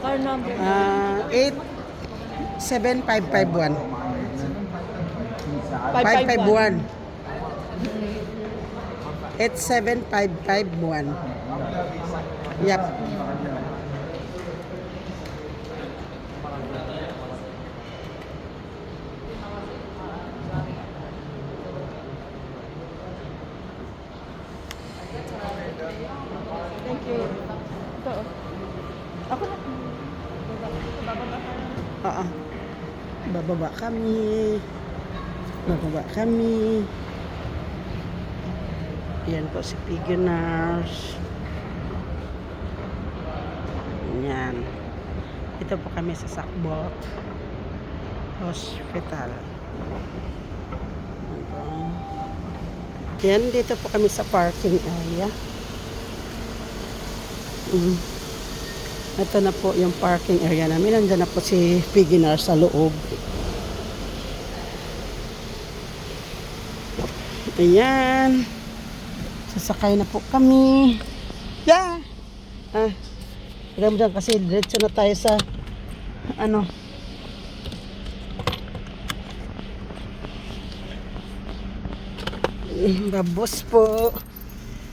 Car number. 87551. 551. 551. 87551. Yep. Thank you. Ito. Ako na. Oo. Bababa kami. Bababa kami. Yan po si Pigunars. Yan. Ito po kami sa Sakbot Hospital. Yan, dito po kami sa parking area. Ito na po yung parking area namin. Nandiyan na po si Pigunars sa loob. Ayan. Sasakay na po kami. Yeah. Tignan mo dyan kasi diretso na tayo sa babos po.